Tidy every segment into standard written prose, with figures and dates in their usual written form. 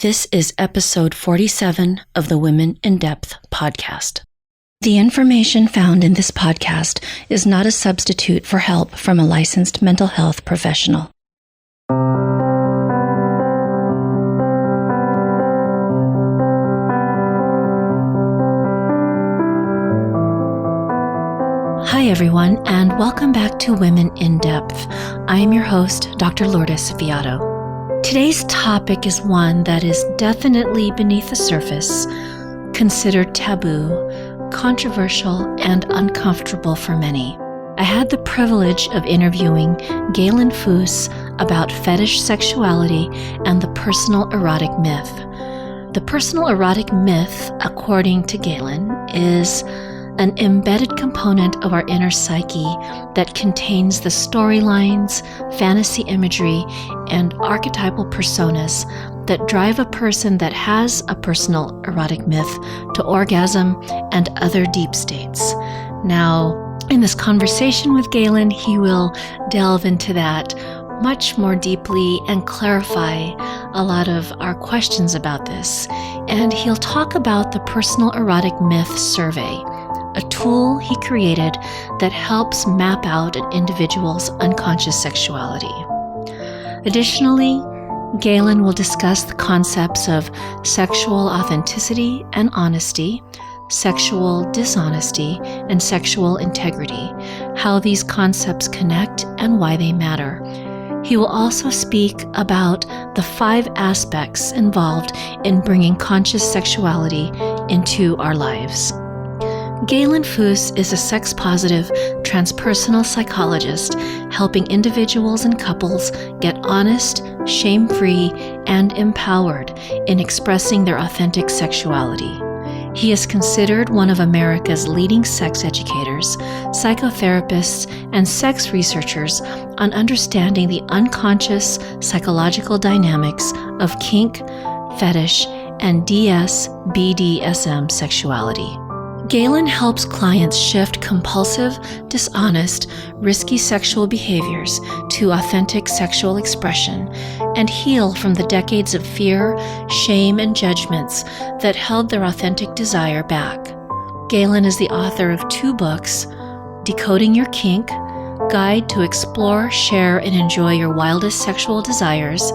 This is episode 47 of the Women in Depth podcast. The information found in this podcast is not a substitute for help from a licensed mental health professional. Hi everyone, and welcome back to Women in Depth. I am your host, Dr. Lourdes Viado. Today's topic is one that is definitely beneath the surface, considered taboo, controversial, and uncomfortable for many. I had the privilege of interviewing Galen Fous about fetish sexuality and the personal erotic myth. The personal erotic myth, according to Galen, is an embedded component of our inner psyche that contains the storylines, fantasy imagery, and archetypal personas that drive a person that has a personal erotic myth to orgasm and other deep states. Now, in this conversation with Galen, he will delve into that much more deeply and clarify a lot of our questions about this. And he'll talk about the Personal Erotic Myth Survey, a tool he created that helps map out an individual's unconscious sexuality. Additionally, Galen will discuss the concepts of sexual authenticity and honesty, sexual dishonesty, and sexual integrity, how these concepts connect and why they matter. He will also speak about the 5 aspects involved in bringing conscious sexuality into our lives. Galen Fous is a sex-positive, transpersonal psychologist helping individuals and couples get honest, shame-free, and empowered in expressing their authentic sexuality. He is considered one of America's leading sex educators, psychotherapists, and sex researchers on understanding the unconscious psychological dynamics of kink, fetish, and s-BDSM sexuality. Galen helps clients shift compulsive, dishonest, risky sexual behaviors to authentic sexual expression and heal from the decades of fear, shame, and judgments that held their authentic desire back. Galen is the author of 2 books, Decoding Your Kink, Guide to Explore, Share, and Enjoy Your Wildest Sexual Desires,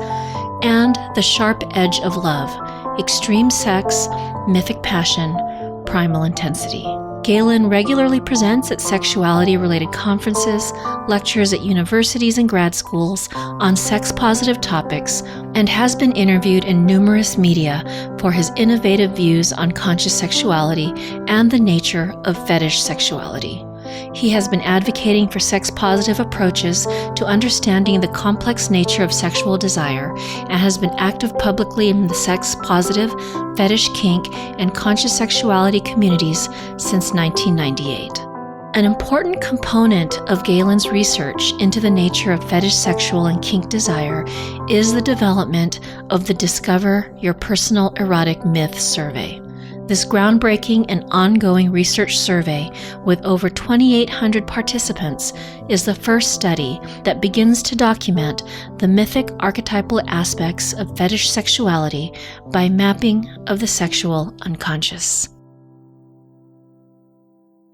and The Sharp Edge of Love, Extreme Sex, Mythic Passion, Primal Intensity. Galen regularly presents at sexuality-related conferences, lectures at universities and grad schools on sex-positive topics, and has been interviewed in numerous media for his innovative views on conscious sexuality and the nature of fetish sexuality. He has been advocating for sex-positive approaches to understanding the complex nature of sexual desire and has been active publicly in the sex-positive, fetish, kink, and conscious sexuality communities since 1998. An important component of Galen's research into the nature of fetish sexual and kink desire is the development of the Discover Your Personal Erotic Myth Survey. This groundbreaking and ongoing research survey with over 2,800 participants is the first study that begins to document the mythic archetypal aspects of fetish sexuality by mapping of the sexual unconscious.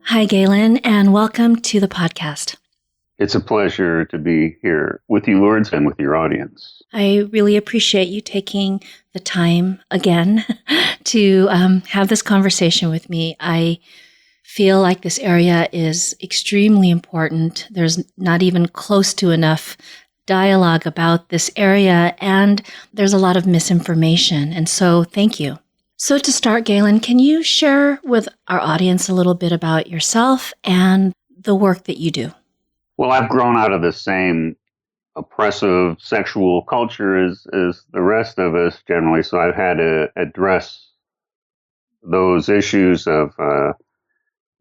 Hi, Galen, and welcome to the podcast. It's a pleasure to be here with you, Lourdes, and with your audience. I really appreciate you taking the time again to have this conversation with me. I feel like this area is extremely important. There's not even close to enough dialogue about this area, and there's a lot of misinformation. And so thank you. So to start, Galen, can you share with our audience a little bit about yourself and the work that you do? Well, I've grown out of the same oppressive sexual culture as the rest of us generally, so I've had to address those issues of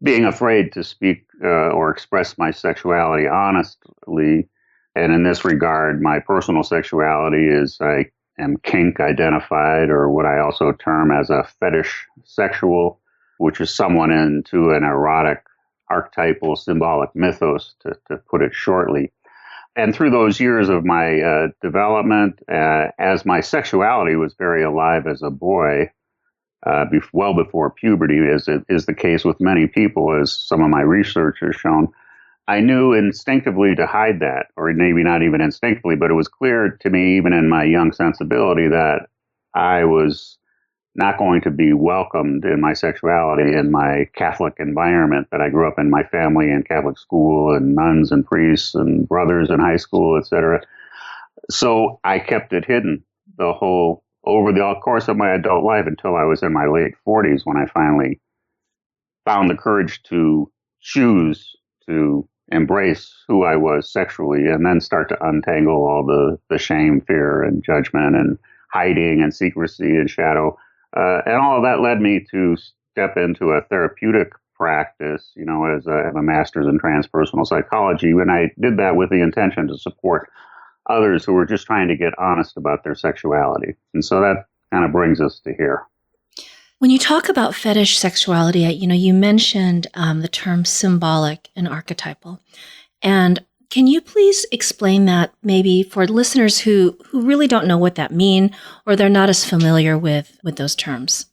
being afraid to speak or express my sexuality honestly. And in this regard, my personal sexuality is I am kink identified, or what I also term as a fetish sexual, which is someone into an erotic archetypal symbolic mythos, to put it shortly. and through those years of my development, as my sexuality was very alive as a boy, well before puberty, as it is the case with many people, as some of my research has shown, I knew instinctively to hide that, or maybe not even instinctively, but it was clear to me, even in my young sensibility, that I was not going to be welcomed in my sexuality in my Catholic environment that I grew up in, my family and Catholic school and nuns and priests and brothers in high school, etc. So I kept it hidden over the course of my adult life until I was in my late 40s, when I finally found the courage to choose to embrace who I was sexually, and then start to untangle all the shame, fear, and judgment, and hiding, and secrecy, and shadow. And all of that led me to step into a therapeutic practice, as I have a master's in transpersonal psychology. And I did that with the intention to support others who were just trying to get honest about their sexuality. And so that kind of brings us to here. When you talk about fetish sexuality, you mentioned the term symbolic and archetypal. And can you please explain that maybe for listeners who really don't know what that means, or they're not as familiar with those terms?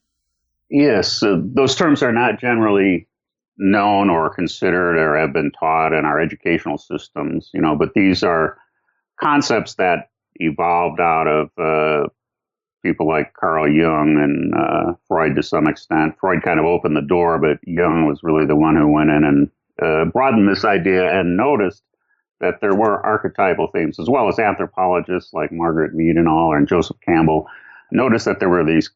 Yes, those terms are not generally known or considered or have been taught in our educational systems, but these are concepts that evolved out of people like Carl Jung and Freud to some extent. Freud kind of opened the door, but Jung was really the one who went in and broadened this idea and noticed that there were archetypal themes, as well as anthropologists like Margaret Mead and all, and Joseph Campbell noticed that there were these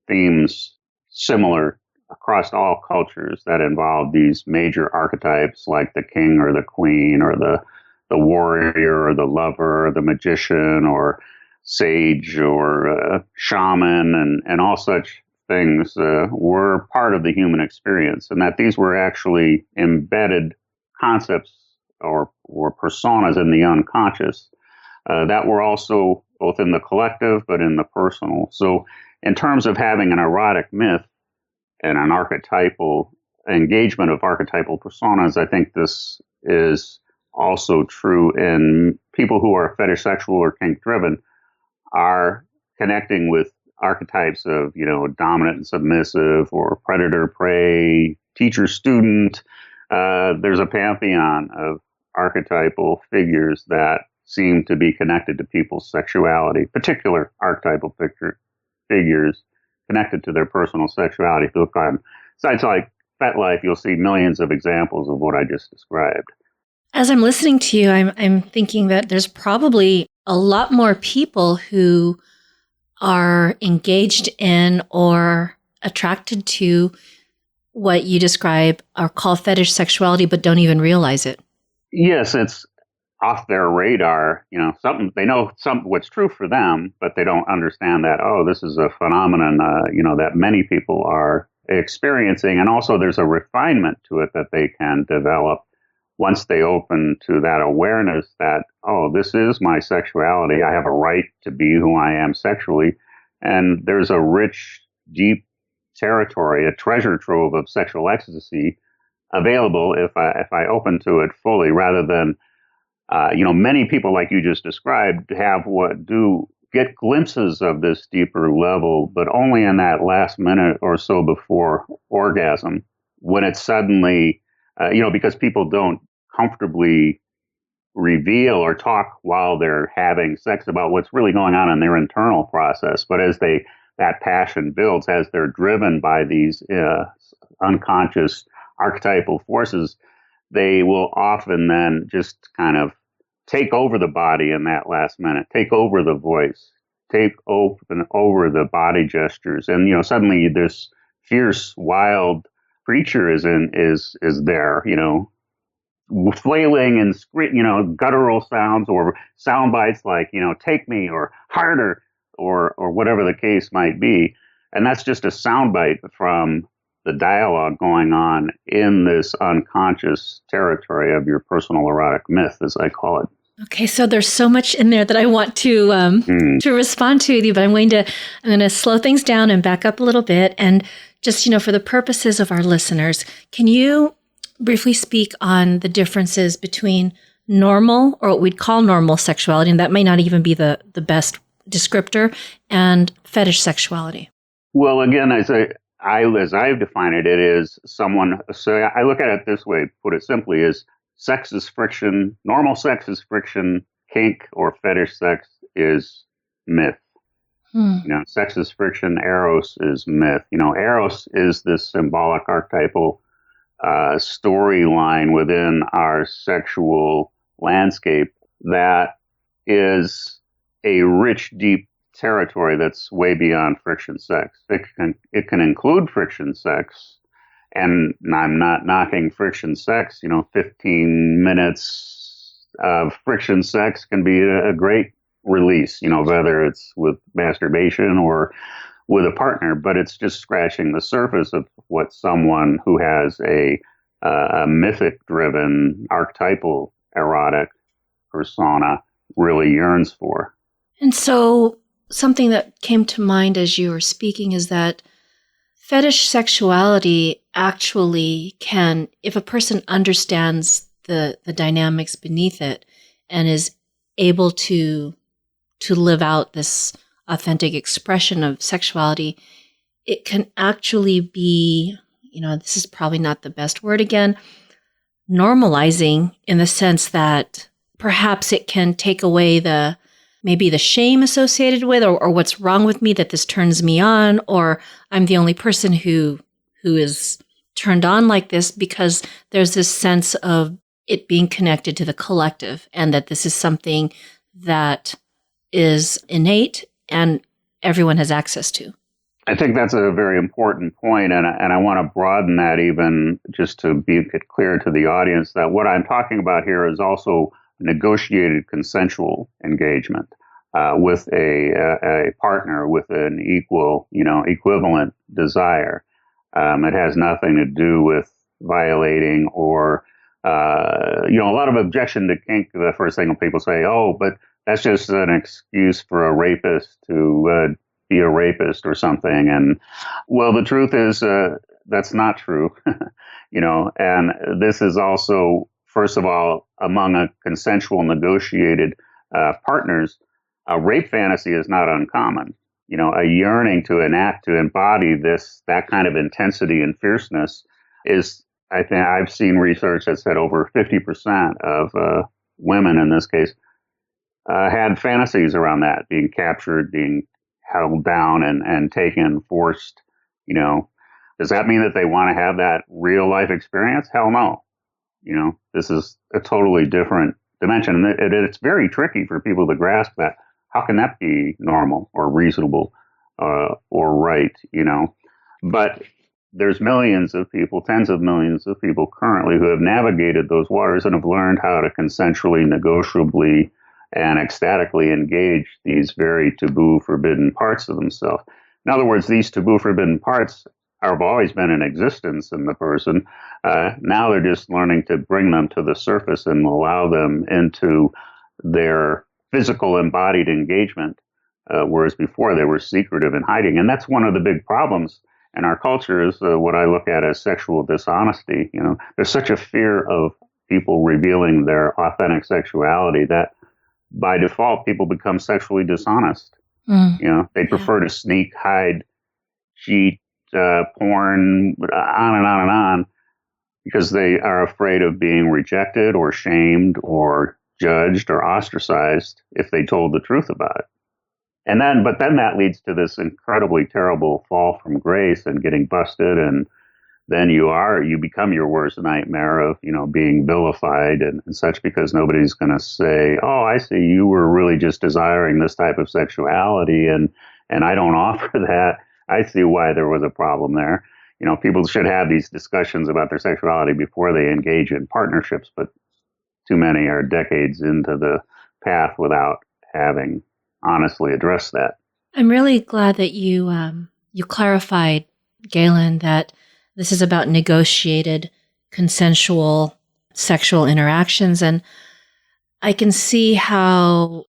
themes similar across all cultures that involved these major archetypes like the king or the queen or the warrior or the lover or the magician or sage or shaman, and all such things were part of the human experience, and that these were actually embedded concepts or personas in the unconscious that were also both in the collective but in the personal. So in terms of having an erotic myth and an archetypal engagement of archetypal personas, I think this is also true in people who are fetish sexual or kink driven, are connecting with archetypes of, dominant and submissive, or predator prey, teacher student. There's a pantheon of archetypal figures that seem to be connected to people's sexuality, particular archetypal figures connected to their personal sexuality. If you look on sites like FetLife, you'll see millions of examples of what I just described. As I'm listening to you, I'm thinking that there's probably a lot more people who are engaged in or attracted to what you describe or call fetish sexuality, but don't even realize it. Yes, it's off their radar. Something they know what's true for them, but they don't understand that, this is a phenomenon, that many people are experiencing. And also there's a refinement to it that they can develop once they open to that awareness that, this is my sexuality. I have a right to be who I am sexually. And there's a rich, deep territory, a treasure trove of sexual ecstasy available if I open to it fully, rather than, many people like you just described get glimpses of this deeper level, but only in that last minute or so before orgasm, when it's suddenly, because people don't comfortably reveal or talk while they're having sex about what's really going on in their internal process. But as that passion builds, as they're driven by these unconscious archetypal forces, they will often then just kind of take over the body in that last minute, take over the voice, take over the body gestures. And, suddenly this fierce, wild creature is there, flailing and guttural sounds or sound bites like, take me, or harder, or whatever the case might be. And that's just a soundbite from the dialogue going on in this unconscious territory of your personal erotic myth, as I call it. Okay, so there's so much in there that I want to respond to with you, but I'm going to slow things down and back up a little bit, and just for the purposes of our listeners, can you briefly speak on the differences between normal, or what we'd call normal sexuality, and that may not even be the best descriptor, and fetish sexuality? Well, again, as I've defined it, it is someone. So I look at it this way. Put it simply: is sex is friction. Normal sex is friction. Kink or fetish sex is myth. Sex is friction. Eros is myth. Eros is this symbolic, archetypal storyline within our sexual landscape that is a rich, deep territory that's way beyond friction sex. It can include friction sex, and I'm not knocking friction sex. 15 minutes of friction sex can be a great release, whether it's with masturbation or with a partner, but it's just scratching the surface of what someone who has a mythic-driven, archetypal erotic persona really yearns for. And so something that came to mind as you were speaking is that fetish sexuality actually can, if a person understands the dynamics beneath it and is able to live out this authentic expression of sexuality, it can actually be, this is probably not the best word again, normalizing, in the sense that perhaps it can take away maybe the shame associated with, or what's wrong with me that this turns me on, or I'm the only person who is turned on like this, because there's this sense of it being connected to the collective, and that this is something that is innate and everyone has access to. I think that's a very important point, and I want to broaden that even just to make it clear to the audience that what I'm talking about here is also negotiated consensual engagement with a partner with an equivalent desire. It has nothing to do with violating or, a lot of objection to kink. The first thing when people say, oh, but that's just an excuse for a rapist to be a rapist or something. And well, the truth is that's not true, and this is also, first of all, among a consensual negotiated partners, a rape fantasy is not uncommon. A yearning to enact, to embody that kind of intensity and fierceness is, I think I've seen research that said over 50% of women in this case had fantasies around that, being captured, being held down and taken, forced. Does that mean that they want to have that real life experience? Hell no. This is a totally different dimension. And it's very tricky for people to grasp that. How can that be normal or reasonable or right? But there's millions of people, tens of millions of people currently who have navigated those waters and have learned how to consensually, negotiably, and ecstatically engage these very taboo, forbidden parts of themselves. In other words, these taboo, forbidden parts have always been in existence in the person. Now they're just learning to bring them to the surface and allow them into their physical embodied engagement, whereas before they were secretive and hiding. And that's one of the big problems in our culture is what I look at as sexual dishonesty. There's such a fear of people revealing their authentic sexuality that by default, people become sexually dishonest. They prefer to sneak, hide, cheat, porn, on and on and on, because they are afraid of being rejected or shamed or judged or ostracized if they told the truth about it. But then that leads to this incredibly terrible fall from grace and getting busted, and then you become your worst nightmare of, being vilified and such, because nobody's going to say, oh, I see, you were really just desiring this type of sexuality, and I don't offer that. I see why there was a problem there. People should have these discussions about their sexuality before they engage in partnerships, but too many are decades into the path without having honestly addressed that. I'm really glad that you clarified, Galen, that this is about negotiated, consensual sexual interactions. And I can see how,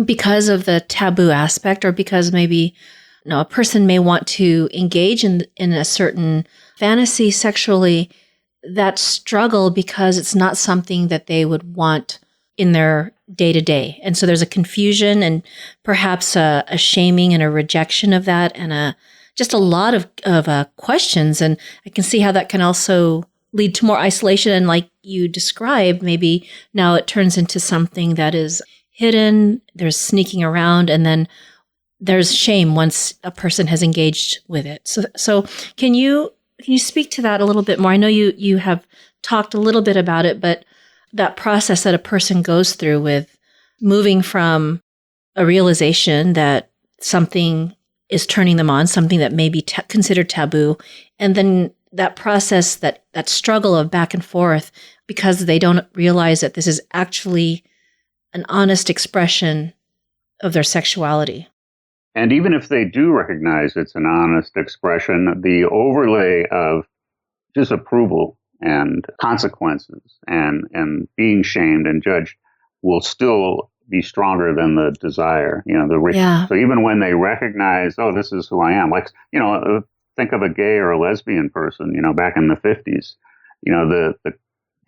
because of the taboo aspect, or because maybe a person may want to engage in a certain fantasy sexually, that struggle, because it's not something that they would want in their day to day. And so there's a confusion and perhaps a shaming and a rejection of that, and just a lot of questions. And I can see how that can also lead to more isolation. And like you described, maybe now it turns into something that is hidden, there's sneaking around, and then there's shame once a person has engaged with it. So can you speak to that a little bit more? I know you have talked a little bit about it, but that process that a person goes through with moving from a realization that something is turning them on, something that may be considered taboo, and then that process, that struggle of back and forth, because they don't realize that this is actually an honest expression of their sexuality. And even if they do recognize it's an honest expression, the overlay of disapproval and consequences and being shamed and judged will still be stronger than the desire. So even when they recognize, oh, this is who I am, like, think of a gay or a lesbian person, back in the 50s,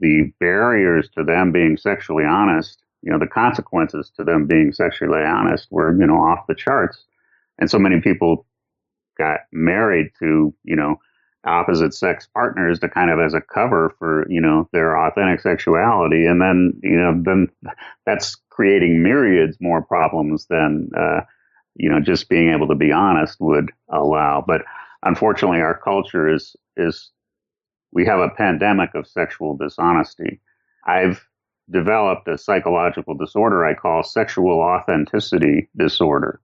the barriers to them being sexually honest, the consequences to them being sexually honest were, off the charts. And so many people got married to, opposite sex partners to kind of as a cover for, their authentic sexuality. And then that's creating myriads more problems than, just being able to be honest would allow. But unfortunately, our culture is we have a pandemic of sexual dishonesty. I've developed a psychological disorder I call sexual authenticity disorder.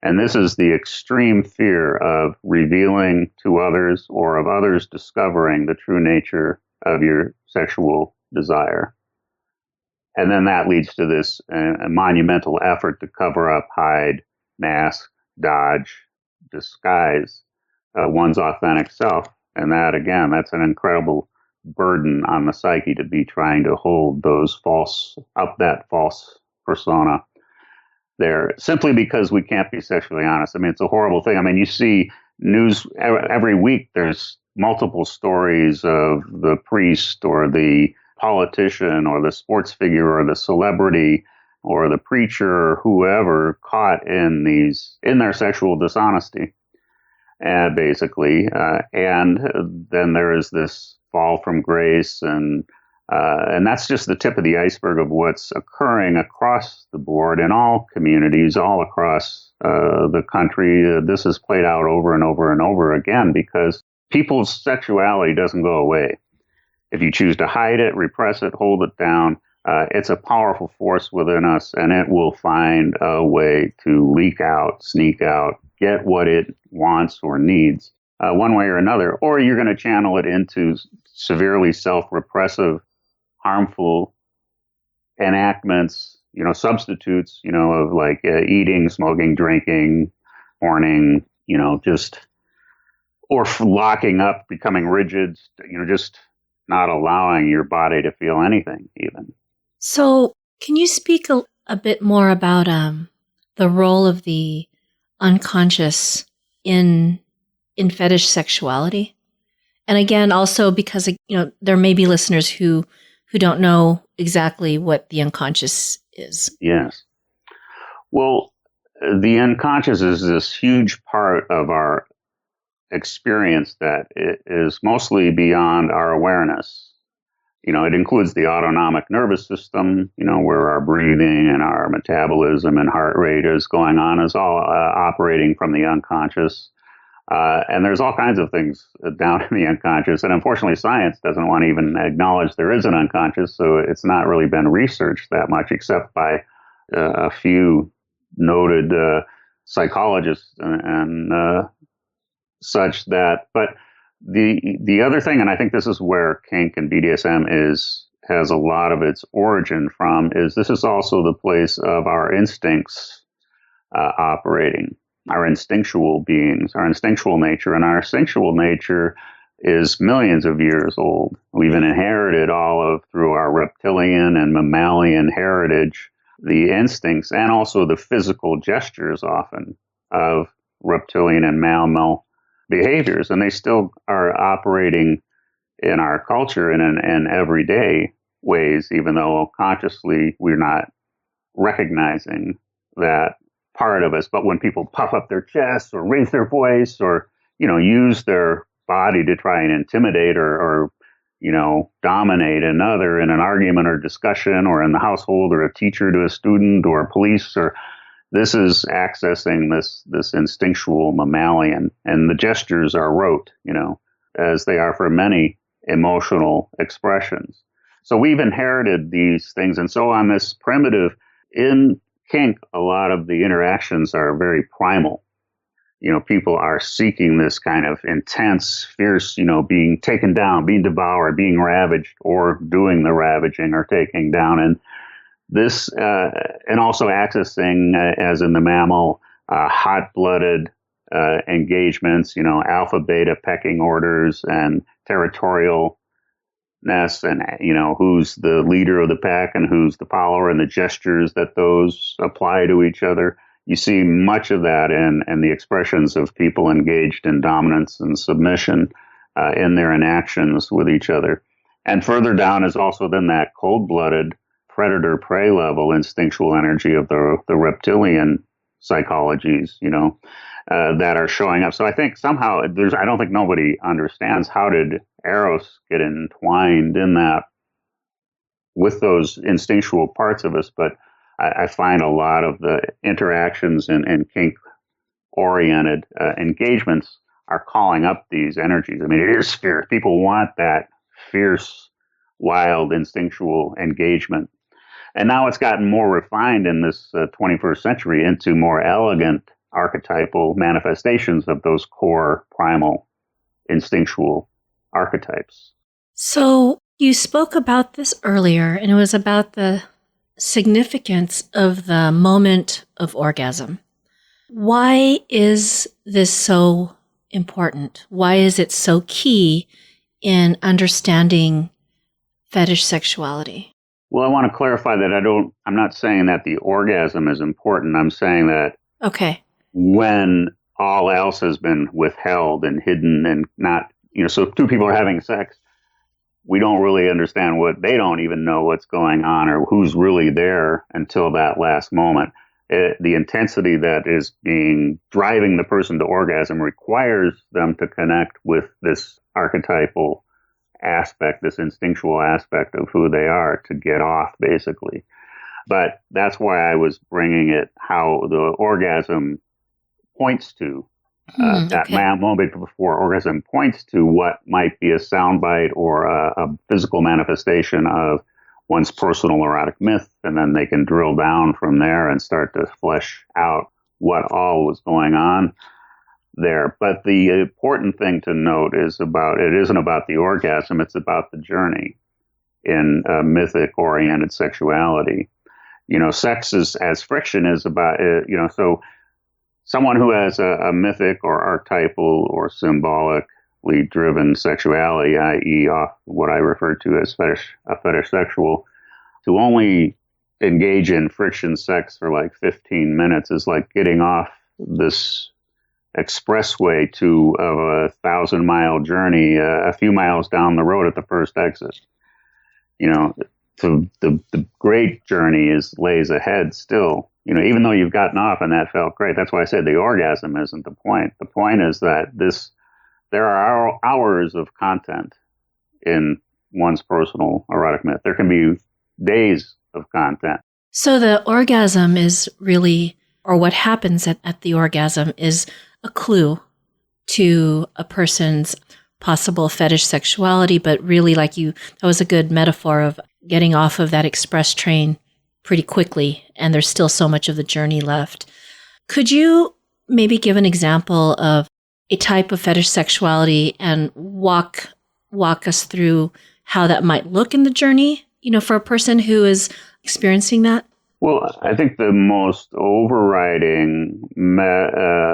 And this is the extreme fear of revealing to others or of others discovering the true nature of your sexual desire. And then that leads to this monumental effort to cover up, hide, mask, dodge, disguise one's authentic self. And that, again, that's an incredible burden on the psyche to be trying to hold that false persona there, simply because we can't be sexually honest. I mean, it's a horrible thing. I mean, you see news every week, there's multiple stories of the priest or the politician or the sports figure or the celebrity or the preacher or whoever caught in their sexual dishonesty, basically. And then there is this fall from grace, and that's just the tip of the iceberg of what's occurring across the board in all communities, all across the country. This is played out over and over and over again because people's sexuality doesn't go away. If you choose to hide it, repress it, hold it down, it's a powerful force within us, and it will find a way to leak out, sneak out, get what it wants or needs one way or another, or you're going to channel it into severely self-repressive, harmful enactments, substitutes, of like eating, smoking, drinking, horning, or locking up, becoming rigid, just not allowing your body to feel anything even. So can you speak a bit more about the role of the unconscious in fetish sexuality? And again, also because, there may be listeners who don't know exactly what the unconscious is. Yes. Well, the unconscious is this huge part of our experience that is mostly beyond our awareness. It includes the autonomic nervous system, where our breathing and our metabolism and heart rate is going on, is all operating from the unconscious. And there's all kinds of things down in the unconscious. And unfortunately, science doesn't want to even acknowledge there is an unconscious. So it's not really been researched that much, except by a few noted psychologists and such that. But the other thing, and I think this is where kink and BDSM has a lot of its origin from, is this is also the place of our instincts operating. Our instinctual beings, our instinctual nature. And our instinctual nature is millions of years old. We've inherited through our reptilian and mammalian heritage, the instincts and also the physical gestures often of reptilian and mammal behaviors. And they still are operating in our culture and every day. ways, even though consciously we're not recognizing that part of us. But when people puff up their chests or raise their voice or, use their body to try and intimidate or dominate another in an argument or discussion or in the household or a teacher to a student or police, or this is accessing this instinctual mammalian, and the gestures are rote, as they are for many emotional expressions. So we've inherited these things. And so on this primitive, in kink, a lot of the interactions are very primal. People are seeking this kind of intense, fierce, being taken down, being devoured, being ravaged, or doing the ravaging or taking down. And this, and also accessing, as in the mammal, hot-blooded engagements, alpha, beta pecking orders and territorialness, and, who's the leader of the pack and who's the follower, and the gestures that those apply to each other. You see much of that in the expressions of people engaged in dominance and submission in their interactions with each other. And further down is also then that cold-blooded predator-prey level instinctual energy of the reptilian psychologies, that are showing up. So I think somehow I don't think nobody understands how did Eros get entwined in that with those instinctual parts of us, but I find a lot of the interactions and kink-oriented engagements are calling up these energies. I mean, it is fierce. People want that fierce, wild, instinctual engagement. And now it's gotten more refined in this 21st century into more elegant archetypal manifestations of those core, primal, instinctual archetypes. So you spoke about this earlier, and it was about the significance of the moment of orgasm. Why is this so important? Why is it so key in understanding fetish sexuality? Well, I want to clarify that I'm not saying that the orgasm is important. I'm saying that when all else has been withheld and hidden and not, so two people are having sex, we don't really understand they don't even know what's going on or who's really there until that last moment. The intensity that is driving the person to orgasm requires them to connect with this archetypal aspect, this instinctual aspect of who they are to get off, basically. But that's why I was bringing it, how the orgasm points to, that moment before orgasm points to what might be a soundbite or a physical manifestation of one's personal erotic myth, and then they can drill down from there and start to flesh out what all was going on there. But the important thing to note is it isn't about the orgasm, it's about the journey in mythic-oriented sexuality. Sex as friction is about, so someone who has a mythic or archetypal or symbolically driven sexuality, i.e. what I refer to as fetish sexual, to only engage in friction sex for like 15 minutes is like getting off this expressway to a 1,000-mile journey a few miles down the road at the first exit. So the great journey lays ahead still. Even though you've gotten off and that felt great, that's why I said the orgasm isn't the point. The point is that there are hours of content in one's personal erotic myth. There can be days of content. So the orgasm is really, or what happens at the orgasm is a clue to a person's possible fetish sexuality, but really that was a good metaphor of getting off of that express train pretty quickly, and there's still so much of the journey left. Could you maybe give an example of a type of fetish sexuality and walk us through how that might look in the journey, for a person who is experiencing that? Well, I think the most overriding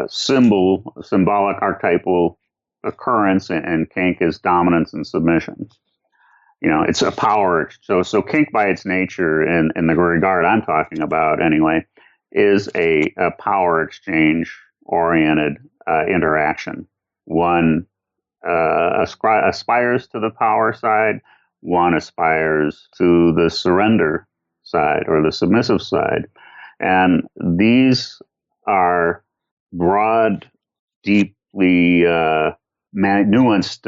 symbolic archetypal occurrence in kink is dominance and submission. It's a power. So kink by its nature, in the regard I'm talking about anyway, is a power exchange oriented interaction. One aspires to the power side. one aspires to the surrender side or the submissive side. And these are broad, deeply nuanced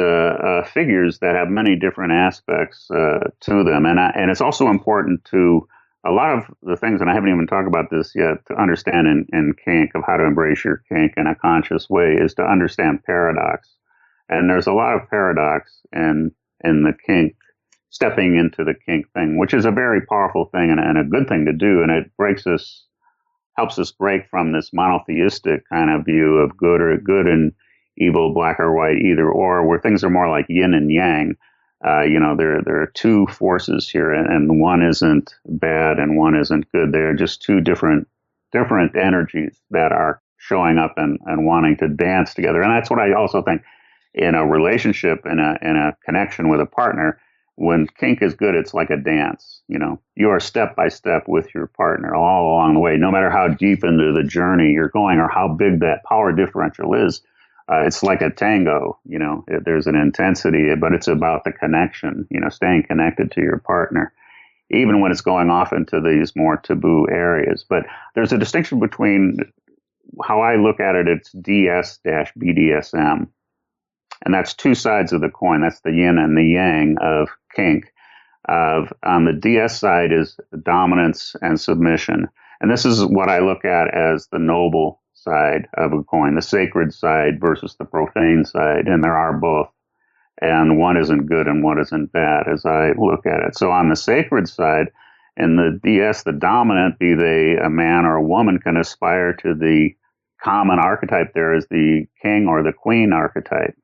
figures that have many different aspects to them. And it's also important to a lot of the things, and I haven't even talked about this yet, to understand in kink, of how to embrace your kink in a conscious way, is to understand paradox. And there's a lot of paradox in the kink, stepping into the kink thing, which is a very powerful thing and a good thing to do. And it helps us break from this monotheistic kind of view of good and evil, black or white, either or, where things are more like yin and yang. There are two forces here, and one isn't bad and one isn't good. They're just two different energies that are showing up and wanting to dance together. And that's what I also think in a relationship, in a connection with a partner. When kink is good, it's like a dance. You are step by step with your partner all along the way, no matter how deep into the journey you're going or how big that power differential is. It's like a tango, there's an intensity, but it's about the connection, staying connected to your partner, even when it's going off into these more taboo areas. But there's a distinction between how I look at it, it's DS-BDSM. And that's two sides of the coin. That's the yin and the yang of kink. On the DS side is dominance and submission. And this is what I look at as the noble side of a coin, the sacred side versus the profane side. And there are both. And one isn't good and one isn't bad as I look at it. So on the sacred side, in the DS, the dominant, be they a man or a woman, can aspire to the common archetype there is the king or the queen archetype.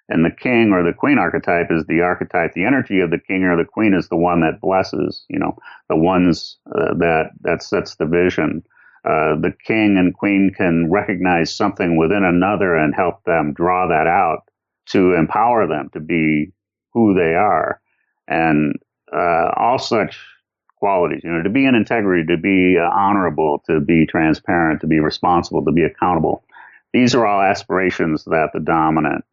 And the king or the queen archetype is the archetype. The energy of the king or the queen is the one that blesses, the ones that sets the vision. The king and queen can recognize something within another and help them draw that out to empower them to be who they are. And all such qualities, to be in integrity, to be honorable, to be transparent, to be responsible, to be accountable. These are all aspirations that the dominant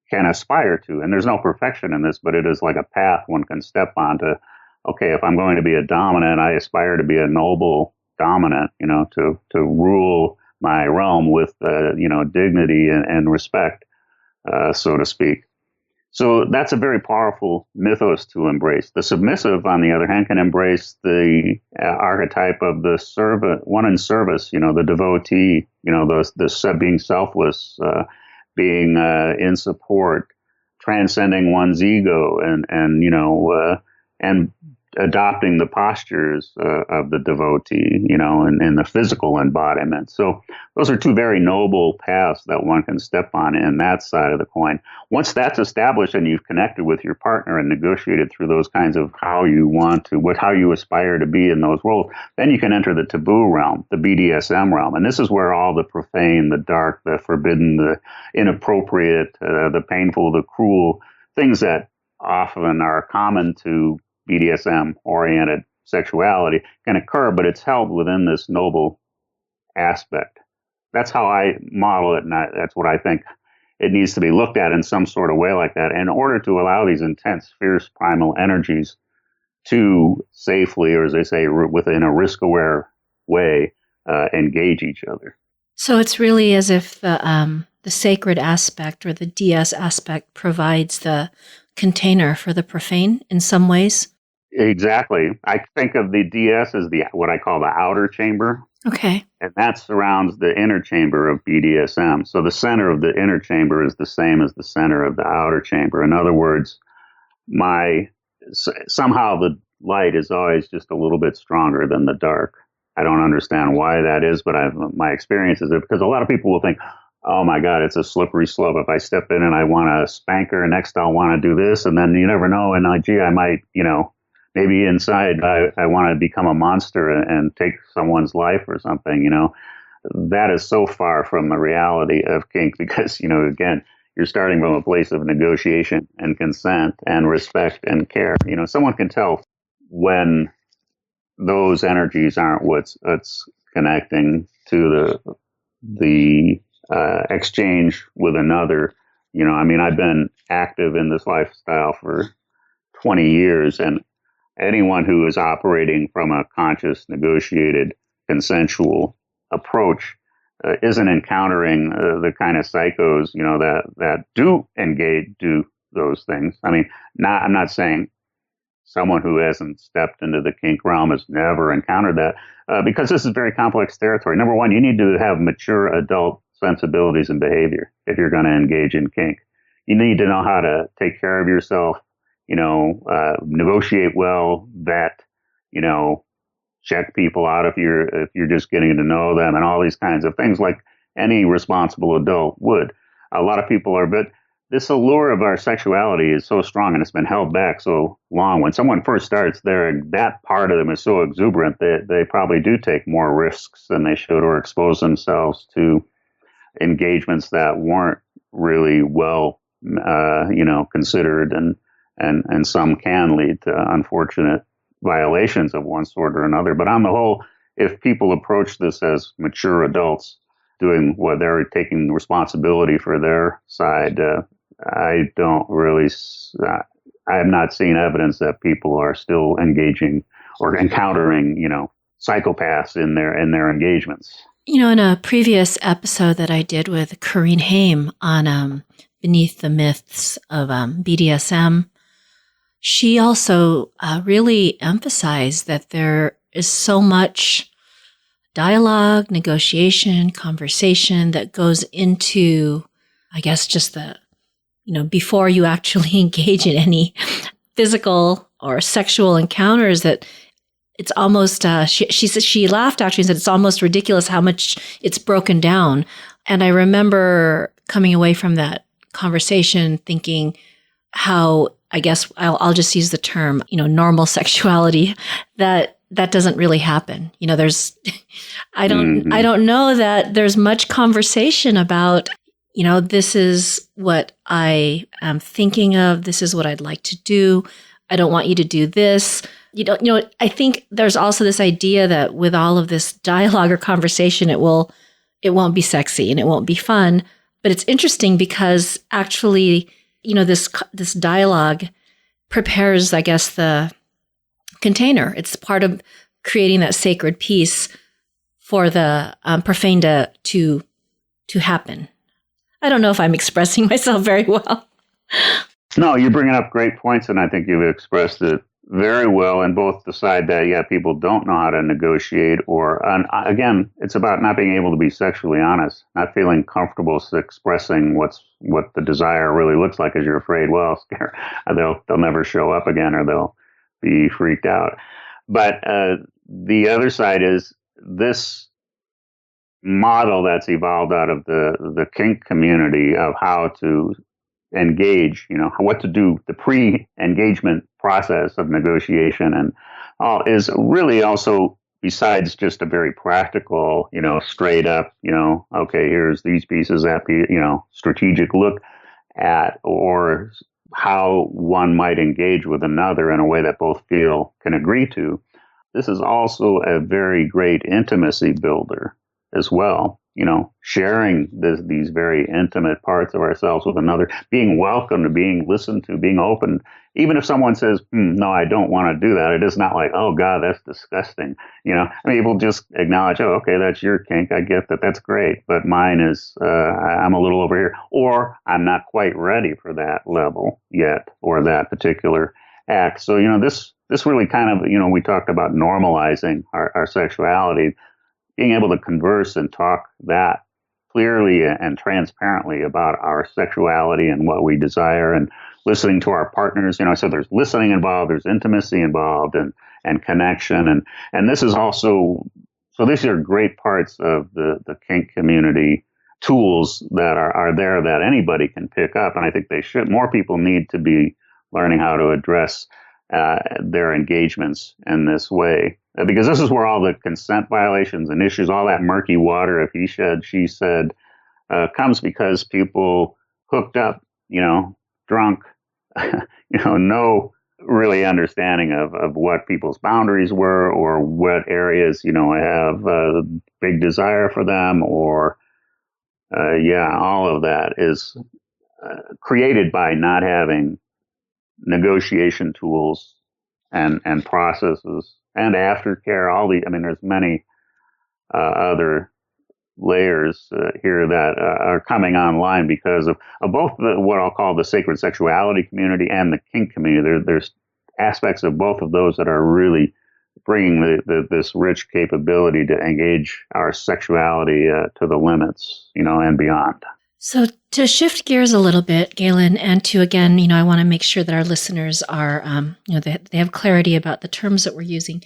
can aspire to. And there's no perfection in this, but it is like a path one can step on to, okay, if I'm going to be a dominant, I aspire to be a noble dominant, to rule my realm with, dignity and respect, so to speak. So that's a very powerful mythos to embrace. The submissive, on the other hand, can embrace the archetype of the servant, one in service, the devotee, the being selfless, being in support, transcending one's ego, and adopting the postures of the devotee, and the physical embodiment. So those are two very noble paths that one can step on in that side of the coin. Once that's established and you've connected with your partner and negotiated through those kinds of how you want to, how you aspire to be in those roles, then you can enter the taboo realm, the BDSM realm. And this is where all the profane, the dark, the forbidden, the inappropriate, the painful, the cruel, things that often are common to BDSM-oriented sexuality can occur, but it's held within this noble aspect. That's how I model it, and that's what I think it needs to be looked at in some sort of way like that in order to allow these intense, fierce, primal energies to safely, or as they say, within a risk-aware way, engage each other. So it's really as if the sacred aspect or the DS aspect provides the container for the profane in some ways? Exactly. I think of the DS as what I call the outer chamber. Okay. And that surrounds the inner chamber of BDSM. So the center of the inner chamber is the same as the center of the outer chamber. In other words, somehow the light is always just a little bit stronger than the dark. I don't understand why that is, but my experience is because a lot of people will think, oh my God, it's a slippery slope. If I step in and I want to spank her, next I'll want to do this. And then you never know. And I might, maybe inside I want to become a monster and take someone's life or something, That is so far from the reality of kink because, again, you're starting from a place of negotiation and consent and respect and care. Someone can tell when those energies aren't what's connecting to the exchange with another. I've been active in this lifestyle for 20 years. And anyone who is operating from a conscious, negotiated, consensual approach isn't encountering the kind of psychos, that do those things. I mean, I'm not saying someone who hasn't stepped into the kink realm has never encountered that, because this is very complex territory. Number one, you need to have mature adult sensibilities and behavior if you're going to engage in kink. You need to know how to take care of yourself, negotiate well, vet, check people out if you're just getting to know them, and all these kinds of things like any responsible adult would. A lot of people are, but this allure of our sexuality is so strong and it's been held back so long. When someone first starts there, that part of them is so exuberant that they probably do take more risks than they should, or expose themselves to engagements that weren't really well, considered, and some can lead to unfortunate violations of one sort or another. But on the whole, if people approach this as mature adults doing what they're taking responsibility for their side, I don't really, I have not seen evidence that people are still engaging or encountering, psychopaths in their engagements. In a previous episode that I did with Corrine Haim on Beneath the Myths of BDSM, she also really emphasized that there is so much dialogue, negotiation, conversation that goes into, I guess, just before you actually engage in any physical or sexual encounters, that it's almost, she laughed actually and said it's almost ridiculous how much it's broken down. And I remember coming away from that conversation thinking how, I guess I'll just use the term, normal sexuality, that doesn't really happen. I don't know that there's much conversation about, this is what I am thinking of. This is what I'd like to do. I don't want you to do this. I think there's also this idea that with all of this dialogue or conversation, it won't be sexy and it won't be fun. But it's interesting because actually, this dialogue prepares, I guess, the container. It's part of creating that sacred piece for the profane to happen. I don't know if I'm expressing myself very well. No, you're bringing up great points, and I think you've expressed it very well. And both the side that, people don't know how to negotiate, and again, it's about not being able to be sexually honest, not feeling comfortable expressing what the desire really looks like, as you're afraid, well, they'll never show up again, or they'll be freaked out. But the other side is this model that's evolved out of the kink community of how to engage, what to do, the pre-engagement process of negotiation, and is really also, besides just a very practical, straight up, okay, here's these pieces, that piece, strategic look at, or how one might engage with another in a way that both can agree to. This is also a very great intimacy builder as well. Sharing these very intimate parts of ourselves with another, being welcomed, being listened to, being open. Even if someone says, no, I don't want to do that, it is not like, oh God, that's disgusting. People just acknowledge, oh, okay, that's your kink. I get that. That's great. But mine is, I'm a little over here, or I'm not quite ready for that level yet, or that particular act. So, this really kind of, we talked about normalizing our sexuality. Being able to converse and talk that clearly and transparently about our sexuality and what we desire, and listening to our partners. So there's listening involved, there's intimacy involved, and connection. And this is also, so these are great parts of the kink community tools that are there that anybody can pick up. And I think more people need to be learning how to address their engagements in this way. Because this is where all the consent violations and issues, all that murky water of he said, she said, comes because people hooked up, drunk, no really understanding of what people's boundaries were, or what areas, I have a big desire for them, or, all of that is created by not having negotiation tools and processes and aftercare. There's many other layers here that are coming online because of both what I'll call the sacred sexuality community and the kink community. There's aspects of both of those that are really bringing this rich capability to engage our sexuality to the limits, and beyond. So to shift gears a little bit, Galen, and to, again, I want to make sure that our listeners are, they have clarity about the terms that we're using.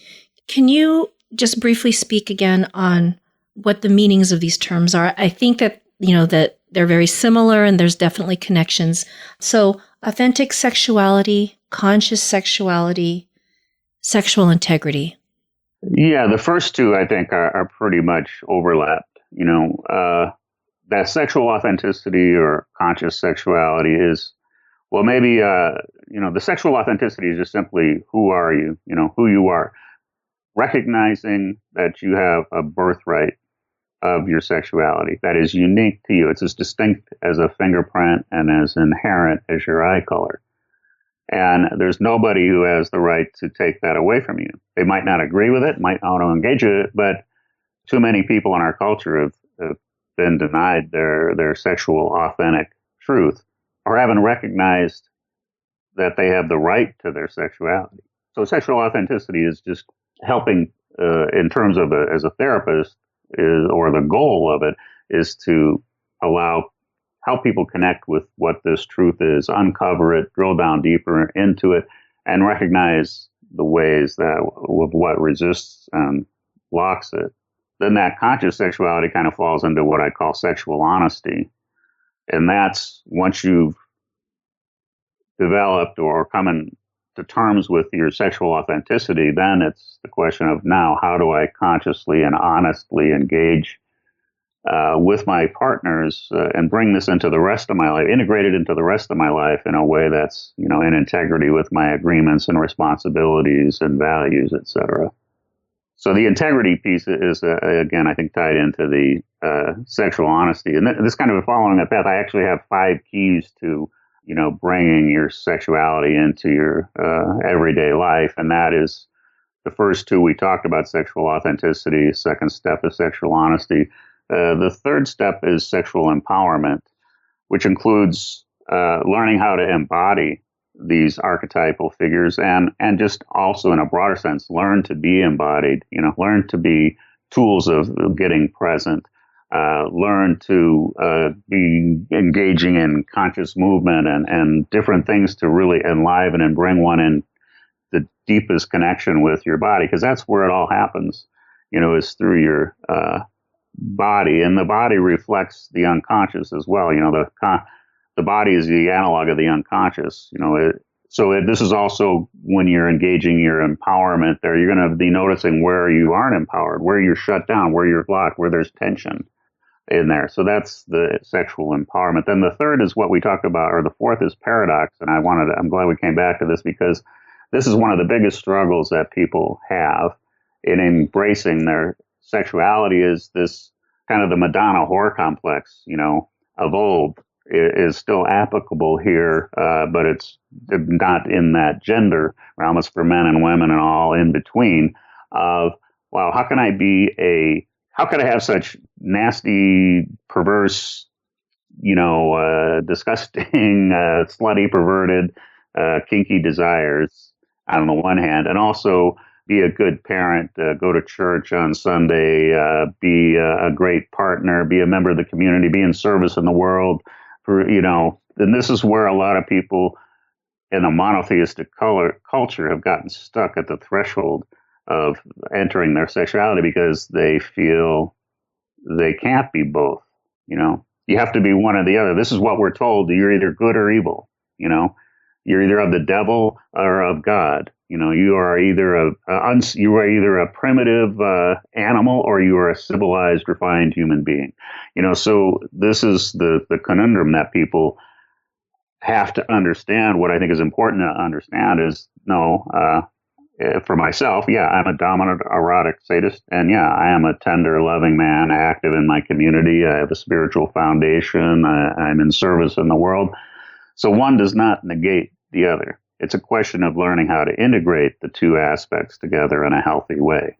Can you just briefly speak again on what the meanings of these terms are? I think that, that they're very similar and there's definitely connections. So authentic sexuality, conscious sexuality, sexual integrity. Yeah, the first two I think are pretty much overlapped. That sexual authenticity or conscious sexuality is, well, maybe, the sexual authenticity is just simply who are you, who you are. Recognizing that you have a birthright of your sexuality that is unique to you. It's as distinct as a fingerprint and as inherent as your eye color. And there's nobody who has the right to take that away from you. They might not agree with it, might not want to engage with it, but too many people in our culture have been denied their sexual authentic truth or haven't recognized that they have the right to their sexuality. So sexual authenticity is just helping in terms of as a therapist or the goal of it is to help people connect with what this truth is, uncover it, drill down deeper into it, and recognize the ways that with what resists and blocks it. Then that conscious sexuality kind of falls into what I call sexual honesty. And that's once you've developed or come to terms with your sexual authenticity, then it's the question of now, how do I consciously and honestly engage with my partners and bring this into the rest of my life, integrate it into the rest of my life in a way that's, in integrity with my agreements and responsibilities and values, et cetera. So the integrity piece is, again, I think tied into the sexual honesty. And this kind of following that path, I actually have 5 keys to, bringing your sexuality into your everyday life. And that is the first 2 we talked about, sexual authenticity. Second step is sexual honesty. The third step is sexual empowerment, which includes learning how to embody these archetypal figures and just also in a broader sense, learn to be embodied, learn to be tools of getting present, learn to be engaging in conscious movement and different things to really enliven and bring one in the deepest connection with your body, because that's where it all happens, is through your body, and the body reflects the unconscious as well. The body is the analog of the unconscious. This is also when you're engaging your empowerment there, you're going to be noticing where you aren't empowered, where you're shut down, where you're blocked, where there's tension in there. So that's the sexual empowerment. Then the third is what we talked about, or the fourth is paradox. And I'm glad we came back to this because this is one of the biggest struggles that people have in embracing their sexuality is this kind of the Madonna whore complex, of old is still applicable here, but it's not in that gender realm. It's for men and women and all in between of, wow, how can I have such nasty, perverse, disgusting, slutty, perverted, kinky desires on the one hand, and also be a good parent, go to church on Sunday, be a great partner, be a member of the community, be in service in the world. And this is where a lot of people in a monotheistic culture have gotten stuck at the threshold of entering their sexuality because they feel they can't be both. You have to be one or the other. This is what we're told. You're either good or evil. You're either of the devil or of God. You are either a primitive animal or you are a civilized, refined human being. So this is the conundrum that people have to understand. What I think is important to understand is for myself, I'm a dominant erotic sadist, and I am a tender, loving man, active in my community. I have a spiritual foundation. I'm in service in the world. So one does not negate the other. it's a question of learning how to integrate the two aspects together in a healthy way.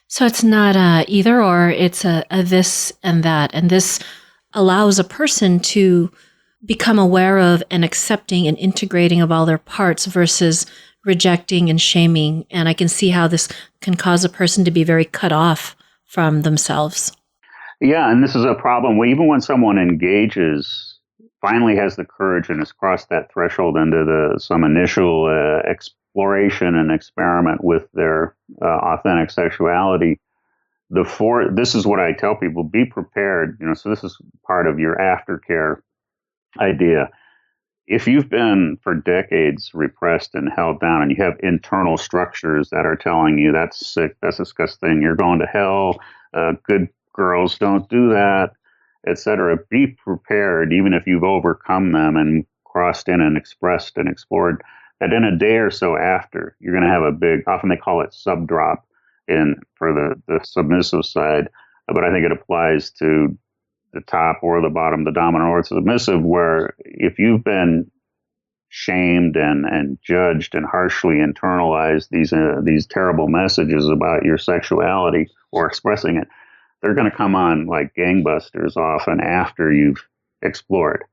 So it's not a either or, it's a this and that. And this allows a person to become aware of and accepting and integrating of all their parts versus rejecting and shaming. And I can see how this can cause a person to be very cut off from themselves. Yeah, and this is a problem. Even when someone engages, finally has the courage and has crossed that threshold into some initial exploration and experiment with their authentic sexuality, this is what I tell people: be prepared. So this is part of your aftercare idea. If you've been for decades repressed and held down, and you have internal structures that are telling you that's sick, that's disgusting, you're going to hell, good girls don't do that, etc., be prepared, even if you've overcome them and crossed in and expressed and explored, that in a day or so after, you're going to have a big, often they call it subdrop for the submissive side, but I think it applies to the top or the bottom, the dominant or submissive, where if you've been shamed and judged and harshly internalized these terrible messages about your sexuality or expressing it, they're going to come on like gangbusters often after you've explored.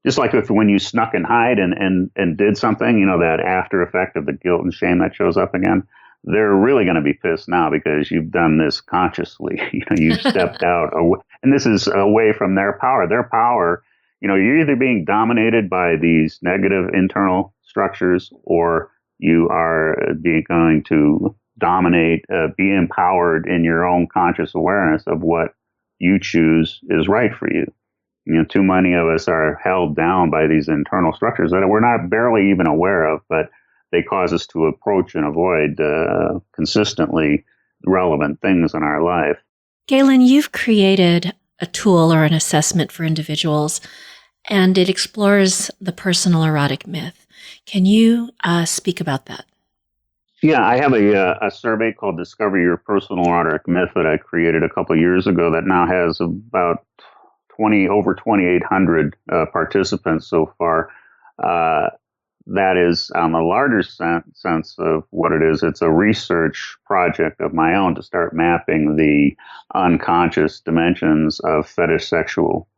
Just like when you snuck and hide and did something, that after effect of the guilt and shame that shows up again, they're really going to be pissed now because you've done this consciously. You've stepped out away, and this is away from their power. Their power, you're either being dominated by these negative internal structures, or you are going to dominate, be empowered in your own conscious awareness of what you choose is right for you. Too many of us are held down by these internal structures that we're not barely even aware of, but they cause us to approach and avoid consistently relevant things in our life. Galen, you've created a tool or an assessment for individuals, and it explores the personal erotic myth. Can you speak about that? Yeah, I have a survey called Discover Your Personal Erotic Myth that I created a couple of years ago that now has about over 2,800 participants so far. That is, on the larger sense of what it is, it's a research project of my own to start mapping the unconscious dimensions of fetish sexual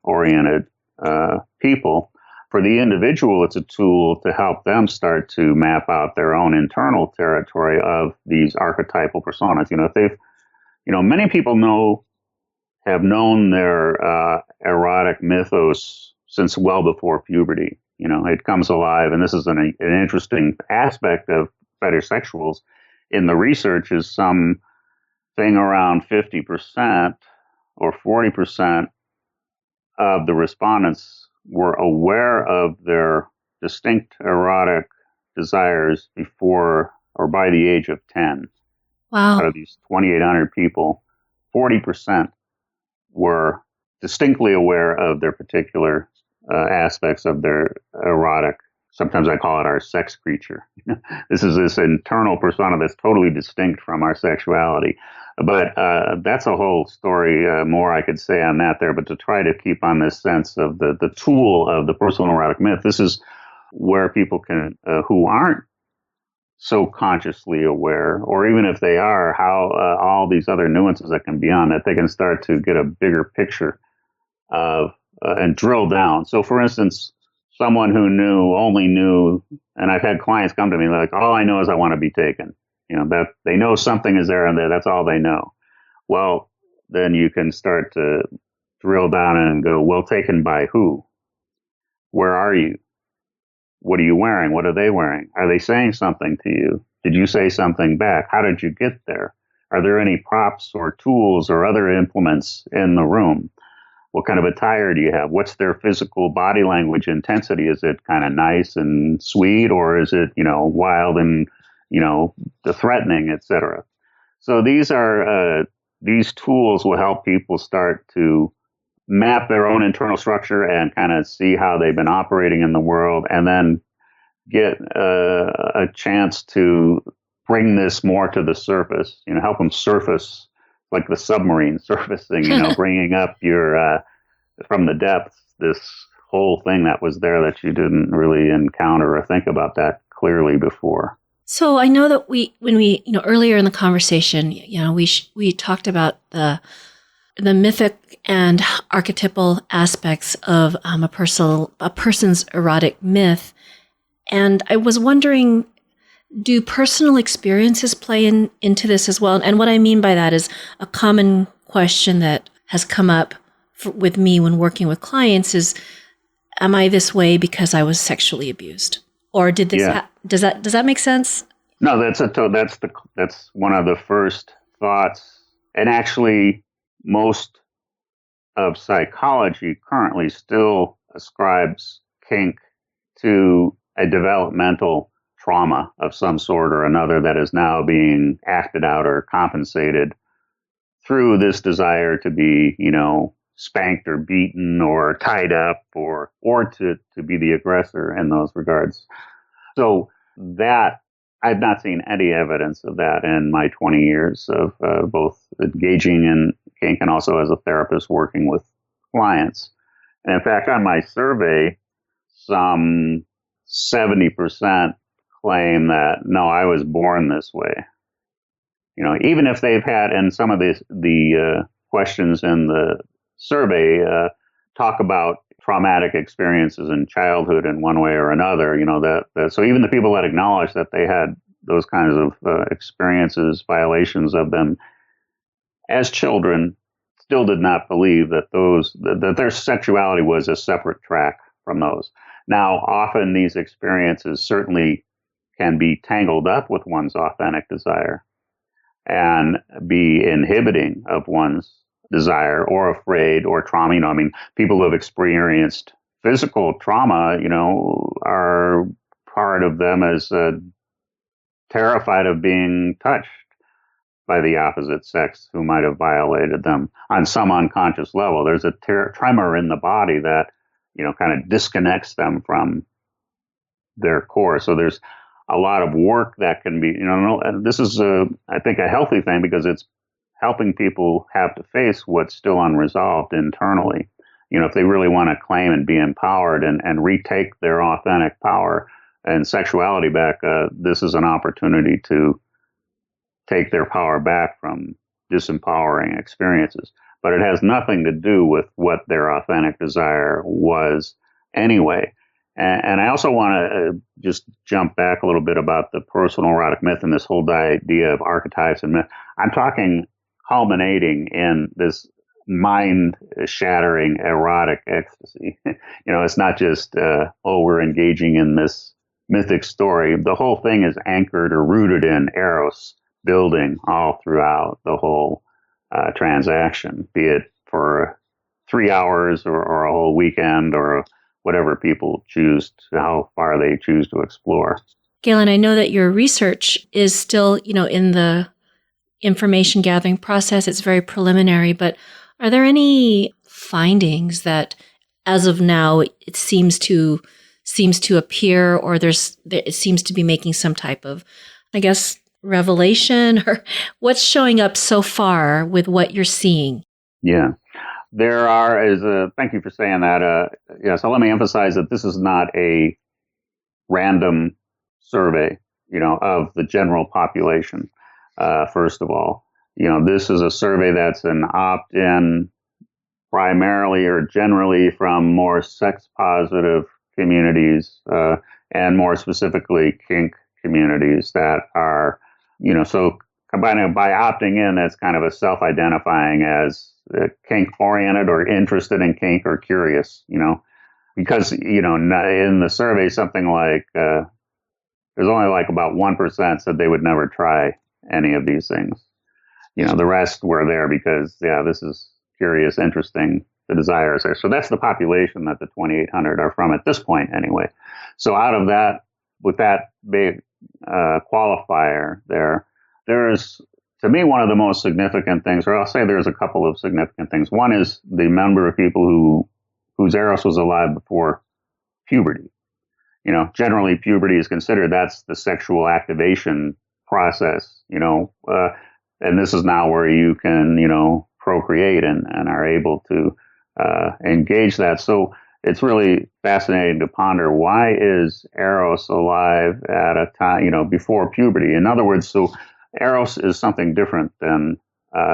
oriented people. For the individual, it's a tool to help them start to map out their own internal territory of these archetypal personas. If they've, many people have known their erotic mythos since well before puberty. It comes alive, and this is an interesting aspect of fetish sexuals. In the research is something around 50% or 40% of the respondents were aware of their distinct erotic desires before or by the age of 10. Wow. Out of these 2,800 people, 40% were distinctly aware of their particular aspects of their erotic. Sometimes I call it our sex creature. This is this internal persona that's totally distinct from our sexuality. But that's a whole story, more I could say on that there. But to try to keep on this sense of the tool of the personal erotic myth, this is where people can, who aren't so consciously aware, or even if they are, how all these other nuances that can be on that, they can start to get a bigger picture of and drill down. So, for instance, someone who only knew, and I've had clients come to me like, all I know is I want to be taken. That they know something is there and that's all they know. Well, then you can start to drill down and go, well, taken by who? Where are you? What are you wearing? What are they wearing? Are they saying something to you? Did you say something back? How did you get there? Are there any props or tools or other implements in the room? What kind of attire do you have? What's their physical body language intensity? Is it kind of nice and sweet, or is it, wild and, the threatening, etc.? So these tools will help people start to map their own internal structure and kind of see how they've been operating in the world, and then get a chance to bring this more to the surface, help them surface like the submarine surfacing, bringing up your, from the depths, this whole thing that was there that you didn't really encounter or think about that clearly before. So I know that when we, earlier in the conversation, we talked about the mythic and archetypal aspects of a person's erotic myth. And I was wondering, do personal experiences play into this as well? And what I mean by that is a common question that has come up with me when working with clients is, am I this way because I was sexually abused? Or did this does that make sense? No, that's one of the first thoughts. And actually, most of psychology currently still ascribes kink to a developmental trauma of some sort or another that is now being acted out or compensated through this desire to be, spanked or beaten or tied up or to be the aggressor in those regards. So that I've not seen any evidence of that in my 20 years of both engaging in kink and also as a therapist working with clients. And in fact, on my survey, some 70% claim that, no, I was born this way. Even if they've had, and some of the questions in the survey talk about traumatic experiences in childhood in one way or another, so even the people that acknowledge that they had those kinds of experiences, violations of them as children, still did not believe that that their sexuality was a separate track from those. Now, often these experiences certainly can be tangled up with one's authentic desire and be inhibiting of one's desire or afraid or trauma. People who have experienced physical trauma, are part of them as terrified of being touched by the opposite sex who might have violated them on some unconscious level. There's a tremor in the body that, kind of disconnects them from their core. So there's a lot of work that can be, and this is, I think, a healthy thing because it's helping people have to face what's still unresolved internally. If they really want to claim and be empowered and retake their authentic power and sexuality back, this is an opportunity to take their power back from disempowering experiences. But it has nothing to do with what their authentic desire was anyway. And I also want to just jump back a little bit about the personal erotic myth and this whole idea of archetypes and myth. I'm talking culminating in this mind-shattering erotic ecstasy. It's not just, we're engaging in this mythic story. The whole thing is anchored or rooted in eros building all throughout the whole transaction, be it for 3 hours or a whole weekend or whatever people choose, how far they choose to explore. Galen, I know that your research is still, in the information gathering process. It's very preliminary, but are there any findings that, as of now, it seems to appear, or it seems to be making some type of, I guess, revelation, or what's showing up so far with what you're seeing? Yeah. There thank you for saying that. So let me emphasize that this is not a random survey, of the general population. First of all, this is a survey that's an opt-in primarily or generally from more sex positive communities, and more specifically kink communities that are, so combining by opting in, that's kind of a self-identifying as kink oriented or interested in kink or curious, because, in the survey, something like, there's only like about 1% said they would never try any of these things. The rest were there because, this is curious, interesting, the desire is there. So that's the population that the 2,800 are from at this point anyway. So out of that, with that big qualifier there's, to me, one of the most significant things, or I'll say there's a couple of significant things. One is the number of people whose eros was alive before puberty. Generally puberty is considered, that's the sexual activation process, and this is now where you can, procreate and are able to engage that. So it's really fascinating to ponder, why is Eros alive at a time, before puberty? In other words, so Eros is something different than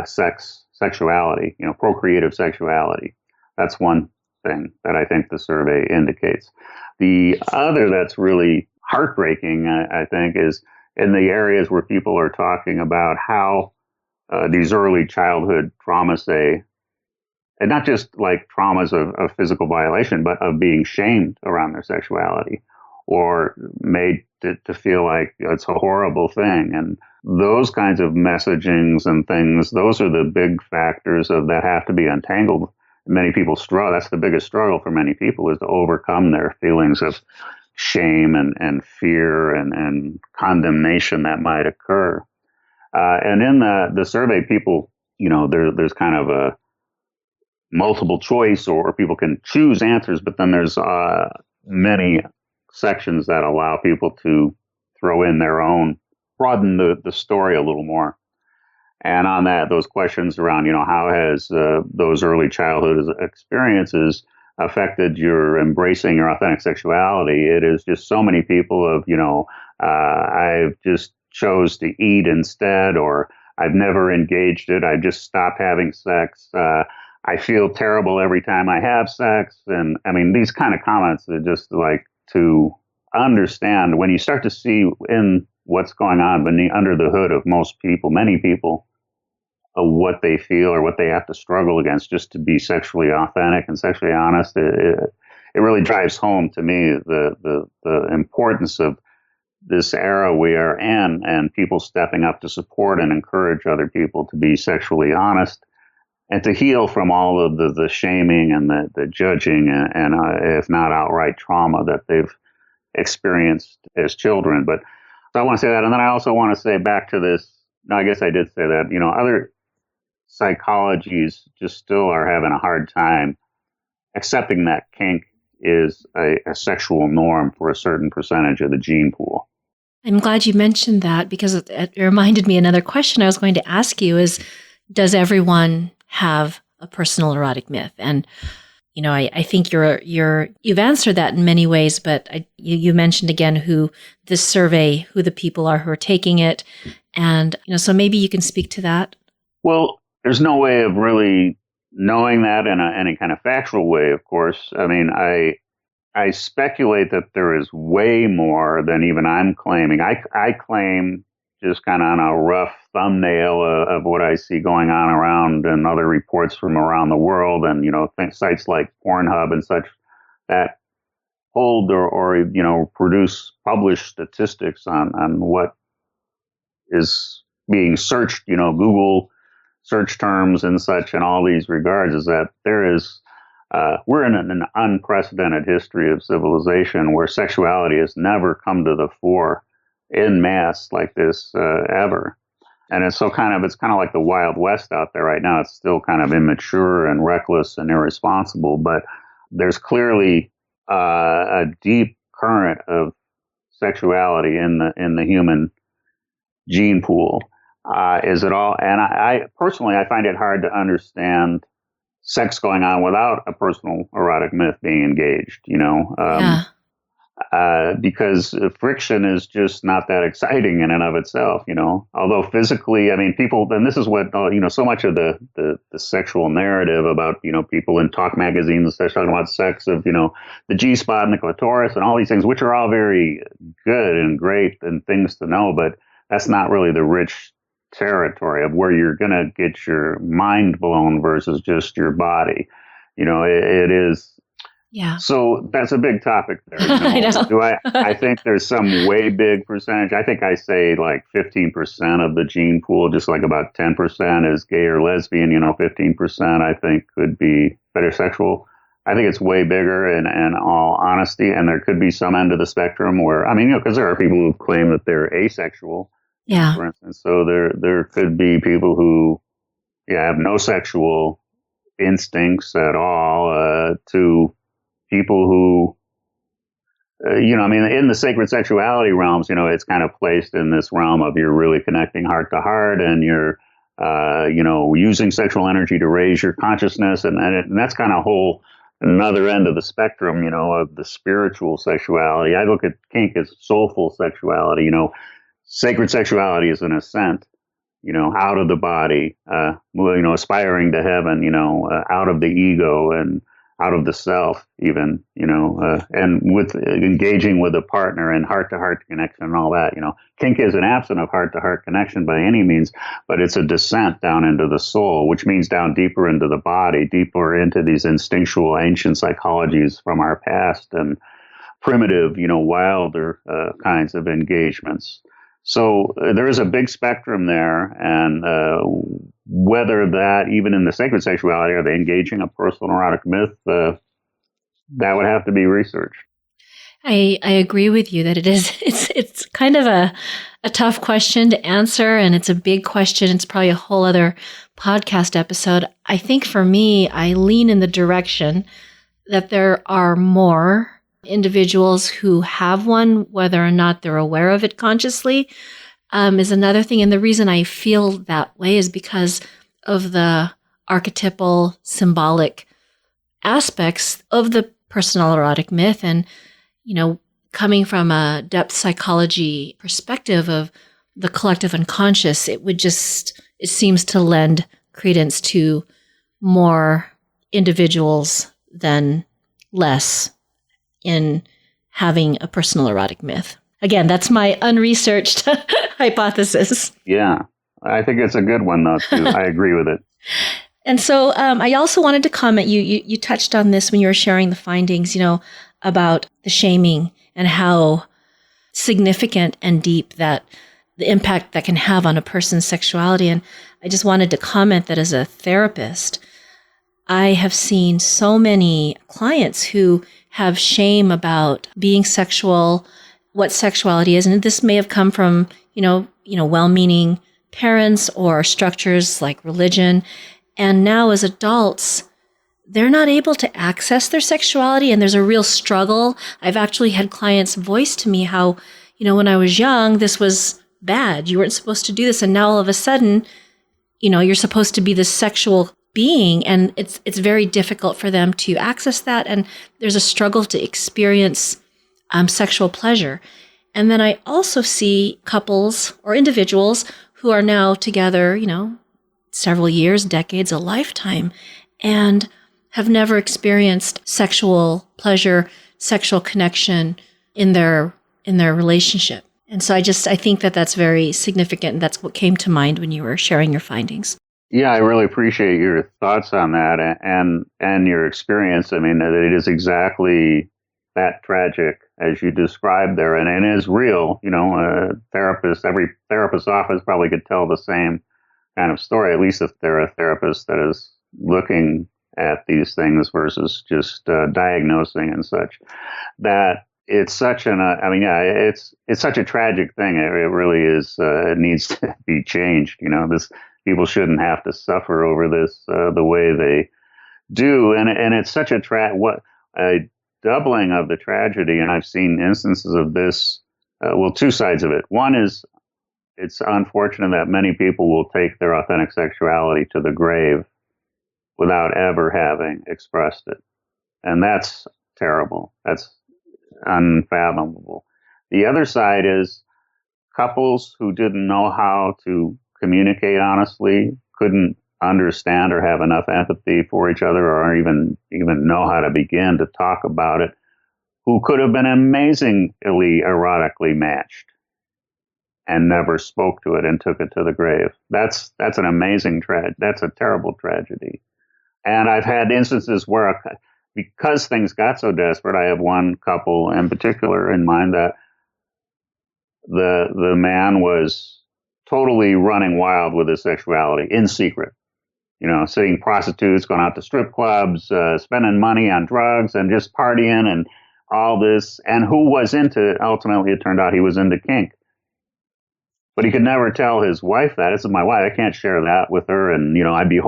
sexuality, procreative sexuality. That's one thing that I think the survey indicates. The other that's really heartbreaking, I think, is in the areas where people are talking about how these early childhood traumas, and not just like traumas of physical violation, but of being shamed around their sexuality or made to feel like it's a horrible thing. And those kinds of messagings and things, those are the big factors that have to be untangled. Many people struggle. That's the biggest struggle for many people, is to overcome their feelings of shame and fear and condemnation that might occur. And in the survey, people, there's kind of a multiple choice, or people can choose answers, but then there's many sections that allow people to throw in their own, broaden the story a little more. And on those questions around, how has those early childhood experiences affected your embracing your authentic sexuality? It is just so many people of, I've just chose to eat instead, or I've never engaged it. I just stopped having sex. I feel terrible every time I have sex. And I mean, these kind of comments are just like to understand when you start to see in what's going on under the hood of many people, what they feel or what they have to struggle against just to be sexually authentic and sexually honest. It really drives home to me the importance of this era we are in, and people stepping up to support and encourage other people to be sexually honest and to heal from all of the shaming and the judging and if not outright trauma that they've experienced as children. But so I want to say that. And then I also want to say back to this, no, I guess I did say that, other psychologies just still are having a hard time accepting that kink is a sexual norm for a certain percentage of the gene pool. I'm glad you mentioned that, because it reminded me another question I was going to ask you is, does everyone have a personal erotic myth? And I think you've answered that in many ways, but you mentioned again who the people are who are taking it, and so maybe you can speak to that. Well, there's no way of really knowing that in any kind of factual way. Of course, I mean, I speculate that there is way more than even I'm claiming. I claim, just kind of on a rough thumbnail of what I see going on around, and other reports from around the world, and sites like Pornhub and such that hold or publish statistics on what is being searched, Google search terms and such, and all these regards, is that there is we're in an unprecedented history of civilization where sexuality has never come to the fore in mass like this ever. And it's kind of like the Wild West out there right now. It's still kind of immature and reckless and irresponsible, but there's clearly a deep current of sexuality in the human gene pool. Is it all? And I personally, I find it hard to understand sex going on without a personal erotic myth being engaged, because friction is just not that exciting in and of itself, although physically, I mean, people, and this is what, so much of the sexual narrative about, people in talk magazines and such talking about sex of, the G-spot and the clitoris and all these things, which are all very good and great and things to know, but that's not really the rich territory of where you're going to get your mind blown versus just your body. It is. Yeah. So that's a big topic there. I know. I think there's some way big percentage. I think I say like 15% of the gene pool, just like about 10% is gay or lesbian. 15% I think could be fetishsexual. I think it's way bigger in all honesty. And there could be some end of the spectrum where, because there are people who claim that they're asexual. Yeah. For instance, so there could be people who have no sexual instincts at all, to people who, in the sacred sexuality realms, it's kind of placed in this realm of you're really connecting heart to heart, and you're, using sexual energy to raise your consciousness, and that's kind of whole another end of the spectrum, of the spiritual sexuality. I look at kink as soulful sexuality. Sacred sexuality is an ascent, out of the body, aspiring to heaven, out of the ego and out of the self, even, and with engaging with a partner and heart-to-heart connection and all that. Kink isn't absent of heart-to-heart connection by any means, but it's a descent down into the soul, which means down deeper into the body, deeper into these instinctual ancient psychologies from our past and primitive, wilder kinds of engagements. So there is a big spectrum there, and whether that, even in the sacred sexuality, are they engaging a personal erotic myth, that would have to be researched. I agree with you that it's kind of a tough question to answer, and it's a big question. It's probably a whole other podcast episode. I think for me, I lean in the direction that there are more individuals who have one, whether or not they're aware of it consciously, is another thing. And the reason I feel that way is because of the archetypal, symbolic aspects of the personal erotic myth. And, coming from a depth psychology perspective of the collective unconscious, it seems to lend credence to more individuals than less in having a personal erotic myth. Again, that's my unresearched hypothesis. Yeah, I think it's a good one, though, too. I agree with it. And so I also wanted to comment, you touched on this when you were sharing the findings, about the shaming and how significant and deep that the impact that can have on a person's sexuality. And I just wanted to comment that as a therapist, I have seen so many clients who have shame about being sexual, what sexuality is. And this may have come from, well-meaning parents or structures like religion. And now as adults, they're not able to access their sexuality, and there's a real struggle. I've actually had clients voice to me how, when I was young, this was bad. You weren't supposed to do this. And now all of a sudden, you're supposed to be this sexual being, and it's very difficult for them to access that. And there's a struggle to experience sexual pleasure. And then I also see couples or individuals who are now together, several years, decades, a lifetime, and have never experienced sexual pleasure, sexual connection in their relationship. And so I think that that's very significant, and that's what came to mind when you were sharing your findings. Yeah, I really appreciate your thoughts on that and your experience. I mean, it is exactly that tragic as you described there, and it is real. Every therapist's office probably could tell the same kind of story, at least if they're a therapist that is looking at these things versus just diagnosing and such. That it's such it's such a tragic thing. It really is. It needs to be changed. People shouldn't have to suffer over this the way they do, and it's such a doubling of the tragedy. And I've seen instances of this. Two sides of it. One is it's unfortunate that many people will take their authentic sexuality to the grave without ever having expressed it, and that's terrible. That's unfathomable. The other side is couples who didn't know how to communicate honestly, couldn't understand or have enough empathy for each other, or even know how to begin to talk about it, who could have been amazingly erotically matched and never spoke to it and took it to the grave. That's an amazing that's a terrible tragedy. And I've had instances where, because things got so desperate, I have one couple in particular in mind that the man was totally running wild with his sexuality in secret. Seeing prostitutes, going out to strip clubs, spending money on drugs and just partying and all this. And who was ultimately it turned out he was into kink. But he could never tell his wife that. This is my wife. I can't share that with her. And, I'd be...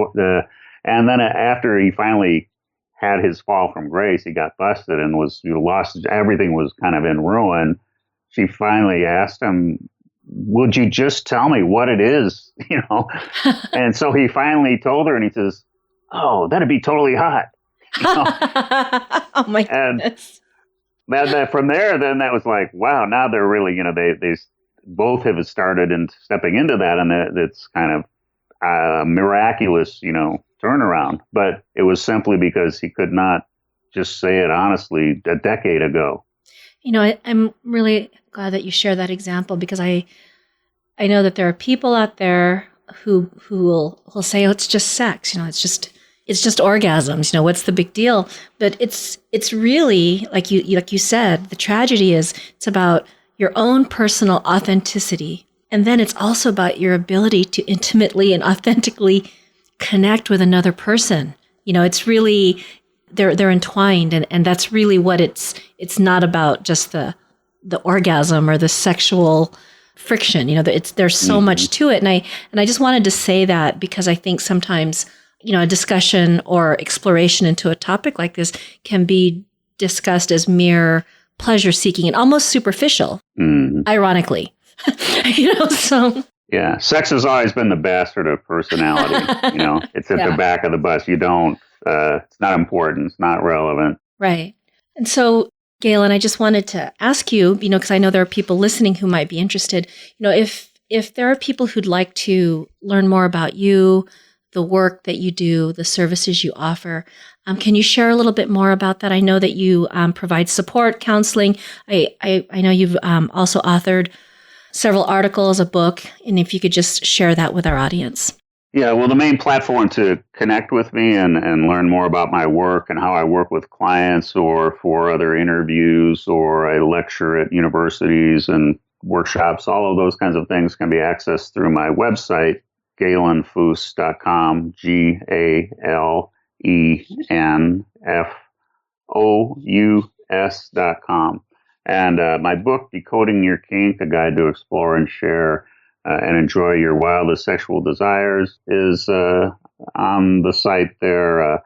and then after he finally had his fall from grace, he got busted and was lost. Everything was kind of in ruin. She finally asked him, "Would you just tell me what it is?" And so he finally told her, and he says, "Oh, that'd be totally hot." Oh my goodness. And from there, then that was like, wow, now they're really, they both have started and stepping into that, and it's kind of miraculous, turnaround. But it was simply because he could not just say it honestly a decade ago. I'm really glad that you share that example, because I know that there are people out there who will say, oh, it's just sex, it's just orgasms, what's the big deal? But it's really, like you said, the tragedy is it's about your own personal authenticity. And then it's also about your ability to intimately and authentically connect with another person. It's really, they're entwined, and that's really what it's not about just the orgasm or the sexual friction. There's so much to it. And I just wanted to say that, because I think sometimes, a discussion or exploration into a topic like this can be discussed as mere pleasure seeking and almost superficial, ironically. So. Yeah, sex has always been the bastard of personality. It's at the back of the bus. You don't, it's not important. It's not relevant. Right. And so, Galen, I just wanted to ask you, because I know there are people listening who might be interested, if there are people who'd like to learn more about you, the work that you do, the services you offer, can you share a little bit more about that? I know that you provide support, counseling. I know you've also authored several articles, a book, and if you could just share that with our audience. Yeah, well, the main platform to connect with me and learn more about my work and how I work with clients or for other interviews, or I lecture at universities and workshops, all of those kinds of things can be accessed through my website, galenfous.com, GalenFous.com. And my book, Decoding Your Kink, A Guide to Explore and Share and Enjoy Your Wildest Sexual Desires, is on the site there.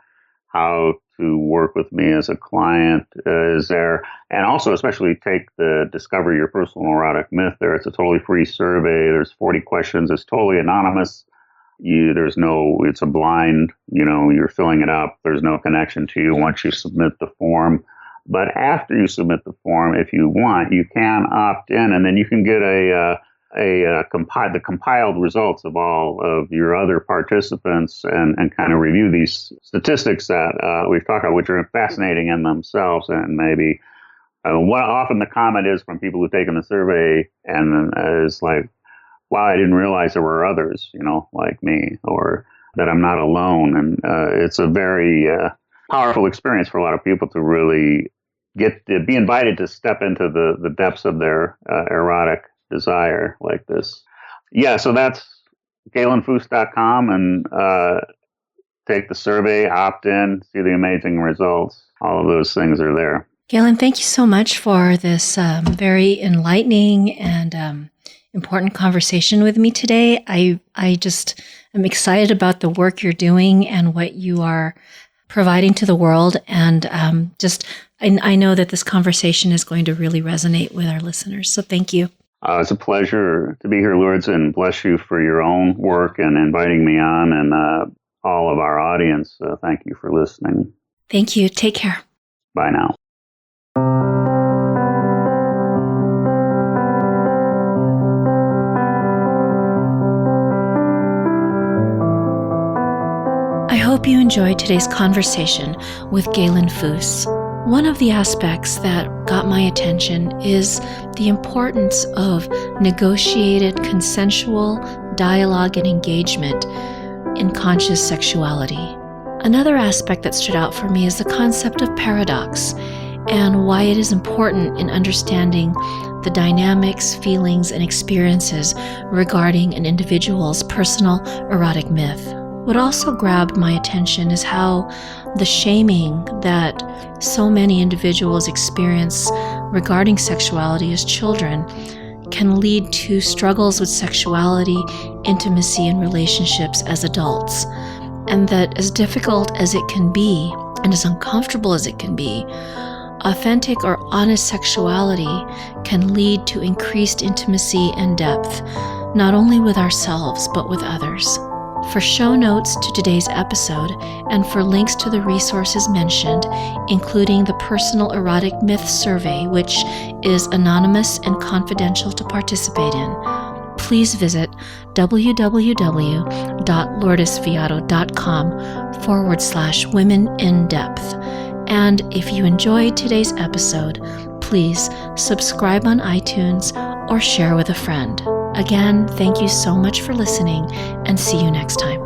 How to work with me as a client is there. And also, especially take the Discover Your Personal Erotic Myth there. It's a totally free survey. There's 40 questions. It's totally anonymous. It's a blind, you're filling it up. There's no connection to you once you submit the form. But after you submit the form, if you want, you can opt in, and then you can get the compiled results of all of your other participants and kind of review these statistics that we've talked about, which are fascinating in themselves. And maybe what often the comment is from people who've taken the survey and is like, wow, I didn't realize there were others, like me, or that I'm not alone. And it's a very powerful experience for a lot of people to really be invited to step into the depths of their erotic desire like this. Yeah, so that's galenfous.com, and take the survey, opt in, see the amazing results. All of those things are there. Galen, thank you so much for this very enlightening and important conversation with me today. I just am excited about the work you're doing and what you are providing to the world. And I know that this conversation is going to really resonate with our listeners. So thank you. It's a pleasure to be here, Lourdes, and bless you for your own work and inviting me on, and all of our audience. Thank you for listening. Thank you. Take care. Bye now. I hope you enjoyed today's conversation with Galen Fous. One of the aspects that got my attention is the importance of negotiated, consensual dialogue and engagement in conscious sexuality. Another aspect that stood out for me is the concept of paradox and why it is important in understanding the dynamics, feelings, and experiences regarding an individual's personal erotic myth. What also grabbed my attention is how the shaming that so many individuals experience regarding sexuality as children can lead to struggles with sexuality, intimacy, and relationships as adults. And that as difficult as it can be, and as uncomfortable as it can be, authentic or honest sexuality can lead to increased intimacy and depth, not only with ourselves, but with others. For show notes to today's episode and for links to the resources mentioned, including the personal erotic myth survey, which is anonymous and confidential to participate in, please visit www.lourdesviato.com/women-in-depth. And if you enjoyed today's episode, please subscribe on iTunes or share with a friend. Again, thank you so much for listening, and see you next time.